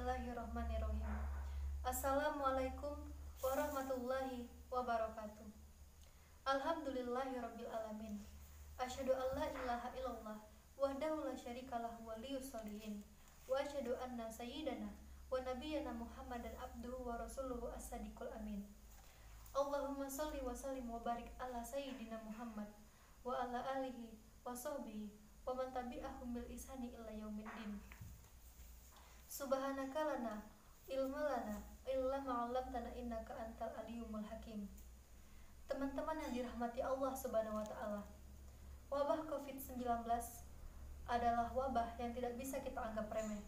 Bismillahirrahmanirrahim. Assalamualaikum warahmatullahi wabarakatuh. Alhamdulillahirabbil alamin. Asyhadu an la ilaha illallah wahdahu la syarikalah waliyus sholihin. Wa asyhadu anna sayyidana wa nabiyyana Muhammadan abduhu wa rasuluhu as-sadiqul amin. Allahumma sholli wa sallim wa barik ala sayyidina Muhammad wa ala alihi wa sahbihi wa man tabi'ahum bil ihsani ila yaumiddin. Subhanaka lana ilma lana illa ma'allamtana innaka antal aliyumul hakim. Teman-teman yang dirahmati Allah Subhanahu wa taala. Wabah Covid-19 adalah wabah yang tidak bisa kita anggap remeh.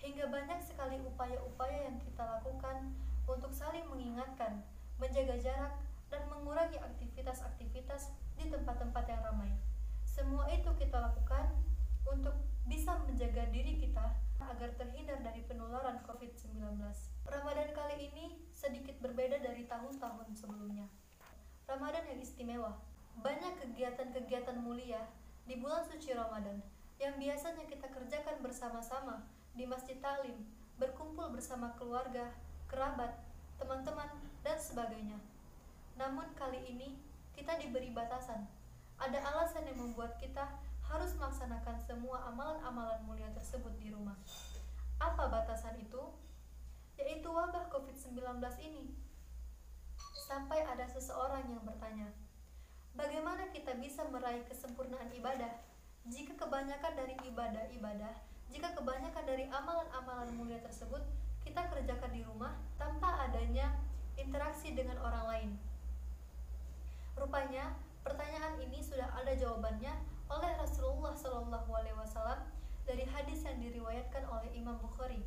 Hingga banyak sekali upaya-upaya yang kita lakukan untuk saling mengingatkan, menjaga jarak, dan mengurangi aktivitas-aktivitas di tempat-tempat yang ramai. Semua itu kita lakukan untuk bisa menjaga diri kita agar terhindar dari penularan COVID-19. Ramadan kali ini sedikit berbeda dari tahun-tahun sebelumnya. Ramadan yang istimewa. Banyak kegiatan-kegiatan mulia di bulan suci Ramadan yang biasanya kita kerjakan bersama-sama di masjid taklim, berkumpul bersama keluarga, kerabat, teman-teman, dan sebagainya. Namun kali ini kita diberi batasan. Ada alasan yang membuat kita harus melaksanakan semua amalan-amalan mulia tersebut di rumah. Apa batasan itu? Yaitu wabah COVID-19 ini. Sampai ada seseorang yang bertanya, bagaimana kita bisa meraih kesempurnaan ibadah jika kebanyakan dari jika kebanyakan dari amalan-amalan mulia tersebut kita kerjakan di rumah tanpa adanya interaksi dengan orang lain? Rupanya, pertanyaan ini sudah ada jawabannya oleh Rasulullah SAW dari hadis yang diriwayatkan oleh Imam Bukhari.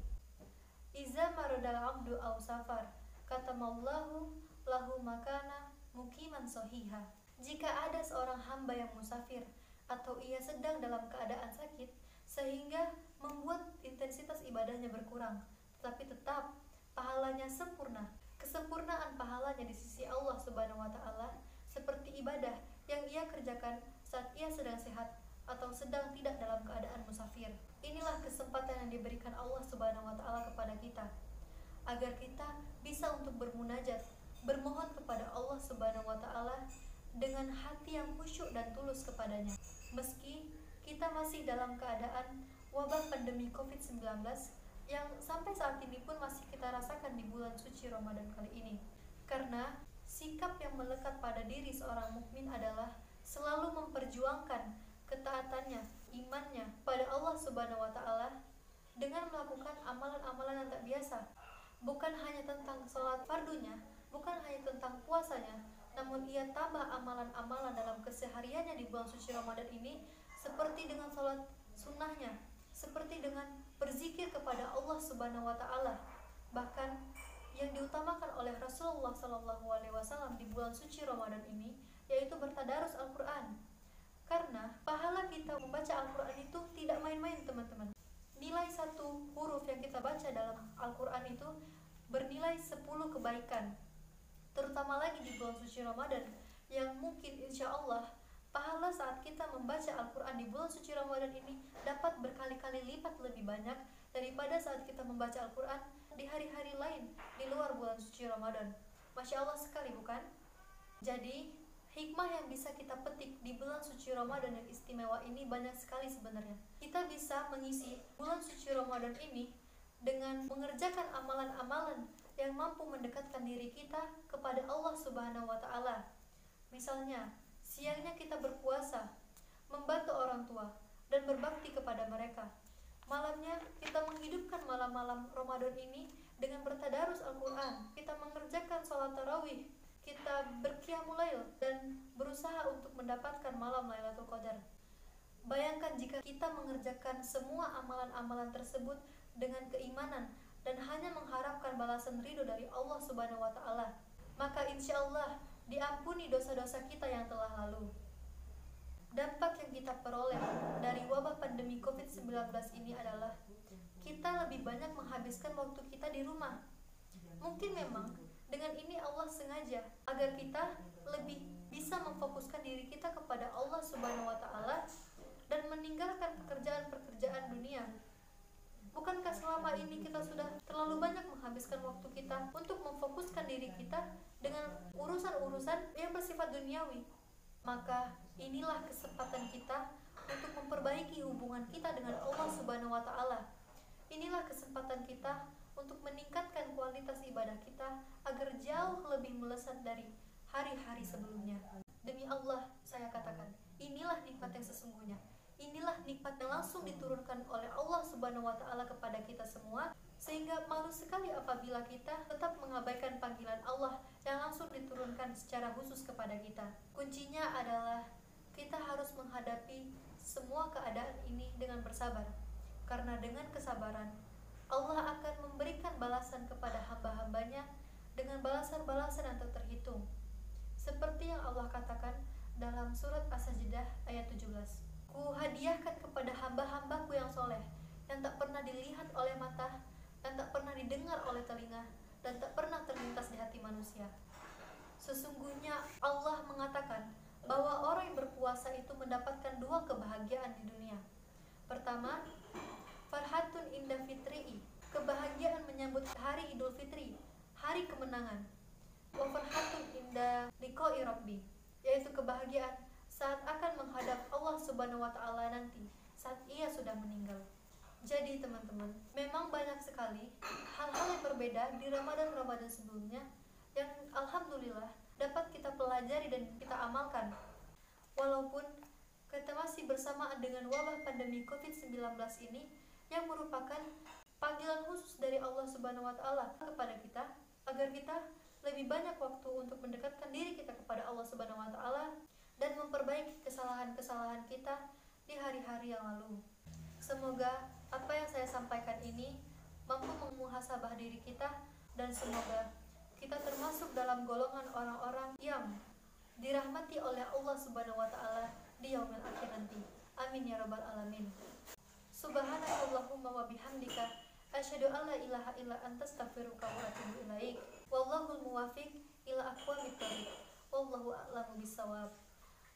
Iza maradal abdu aw safar, katamallahu lahu makana mukiman sohiha. Jika ada seorang hamba yang musafir atau ia sedang dalam keadaan sakit sehingga membuat intensitas ibadahnya berkurang, tetapi tetap pahalanya sempurna. Kesempurnaan pahalanya di sisi Allah Subhanahu wa taala seperti ibadah yang ia kerjakan saat ia sedang sehat atau sedang tidak dalam keadaan musafir. Inilah kesempatan yang diberikan Allah Subhanahu wa taala kepada kita agar kita bisa untuk bermunajat, bermohon kepada Allah Subhanahu wa taala dengan hati yang khusyuk dan tulus kepadanya. Meski kita masih dalam keadaan wabah pandemi COVID-19 yang sampai saat ini pun masih kita rasakan di bulan suci Ramadan kali ini. Karena sikap yang melekat pada diri seorang mukmin adalah selalu memperjuangkan ketaatannya, imannya pada Allah Subhanahu wa taala dengan melakukan amalan-amalan yang tak biasa. Bukan hanya tentang sholat fardunya, bukan hanya tentang puasanya, namun ia tambah amalan-amalan dalam kesehariannya di bulan suci Ramadan ini, seperti dengan sholat sunnahnya, seperti dengan berzikir kepada Allah Subhanahu wa taala. Bahkan yang diutamakan oleh Rasulullah SAW di bulan suci Ramadan ini yaitu bertadarus Al-Quran. Karena pahala kita membaca Al-Quran itu tidak main-main, teman-teman. Nilai satu huruf yang kita baca dalam Al-Quran itu bernilai 10 kebaikan. Terutama lagi di bulan suci Ramadan yang mungkin insya Allah pahala saat kita membaca Al-Quran di bulan suci Ramadan ini dapat berkali-kali lipat lebih banyak daripada saat kita membaca Al-Quran di hari-hari lain di luar bulan suci Ramadan. Masya Allah sekali, bukan? Jadi, hikmah yang bisa kita petik di bulan suci Ramadan yang istimewa ini banyak sekali sebenarnya. Kita bisa mengisi bulan suci Ramadan ini dengan mengerjakan amalan-amalan yang mampu mendekatkan diri kita kepada Allah Subhanahu wa taala. Misalnya, siangnya kita berpuasa, membantu orang tua, dan berbakti kepada mereka. Malamnya kita menghidupkan malam-malam Ramadan ini dengan bertadarus Al-Quran. Kita mengerjakan sholat tarawih, kita berqiyamul lail, dan berusaha untuk mendapatkan malam Lailatul Qadar. Bayangkan jika kita mengerjakan semua amalan-amalan tersebut dengan keimanan dan hanya mengharapkan balasan ridho dari Allah Subhanahu wa taala, maka insya Allah diampuni dosa-dosa kita yang telah lalu. Dampak yang kita peroleh dari wabah pandemi COVID-19 ini adalah kita lebih banyak menghabiskan waktu kita di rumah. Mungkin memang dengan ini Allah sengaja agar kita lebih bisa memfokuskan diri kita kepada Allah Subhanahu wa taala dan meninggalkan pekerjaan-pekerjaan dunia. Bukankah selama ini kita sudah terlalu banyak menghabiskan waktu kita untuk memfokuskan diri kita dengan urusan-urusan yang bersifat duniawi? Maka inilah kesempatan kita untuk memperbaiki hubungan kita dengan Allah Subhanahu wa Ta'ala. Inilah kesempatan kita untuk meningkatkan kualitas ibadah kita agar jauh lebih melesat dari hari-hari sebelumnya. Demi Allah, saya katakan, inilah nikmat yang sesungguhnya. Inilah nikmat yang langsung diturunkan oleh Allah Subhanahu wa Ta'ala kepada kita semua, sehingga malu sekali apabila kita tetap mengabaikan panggilan Allah yang langsung diturunkan secara khusus kepada kita. Kuncinya adalah kita harus menghadapi semua keadaan ini dengan bersabar, karena dengan kesabaran Allah akan memberikan balasan kepada hamba-hambanya dengan balasan-balasan yang tak terhitung, seperti yang Allah katakan dalam surat As-Sajdah ayat 17. Ku hadiahkan kepada hamba-hambaku yang soleh, yang tak pernah dilihat oleh mata, dan tak pernah didengar oleh telinga, dan tak pernah terlintas di hati manusia. Sesungguhnya Allah mengatakan bahwa orang yang berpuasa itu mendapatkan dua kebahagiaan di dunia. Pertama, farhatun inda fitri'i, kebahagiaan menyambut hari Idul Fitri, hari kemenangan. Wa farhatun inda liqa'i rabbi, yaitu kebahagiaan saat akan menghadap Allah Subhanahu wa Ta'ala nanti, saat ia sudah meninggal. Jadi teman-teman, memang banyak sekali hal-hal yang berbeda di Ramadan-Ramadan sebelumnya yang alhamdulillah dapat kita pelajari dan kita amalkan. Walaupun kita masih bersamaan dengan wabah pandemi COVID-19 ini yang merupakan panggilan khusus dari Allah Subhanahu wa Ta'ala kepada kita agar kita lebih banyak waktu untuk mendekatkan diri kita kepada Allah Subhanahu wa Ta'ala dan memperbaiki kesalahan-kesalahan kita di hari-hari yang lalu. Semoga apa yang saya sampaikan ini mampu memuhasabah diri kita, dan semoga kita termasuk dalam golongan orang-orang yang dirahmati oleh Allah Subhanahu wa Ta'ala di yaumil akhir nanti. Amin ya rabbal alamin. Subhanakallahumma wa bihamdika asyhadu an la ilaha illa anta astaghfiruka wa atubu ilaik. Wallahul muwaffiq ila aqwamit thoriq. Wallahu a'lamu bissawab.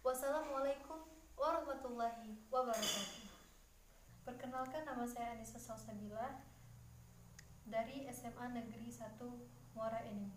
Wassalamualaikum warahmatullahi wabarakatuh. Perkenalkan, nama saya Anissa Salsabila dari SMA Negeri 1 Muara Enim.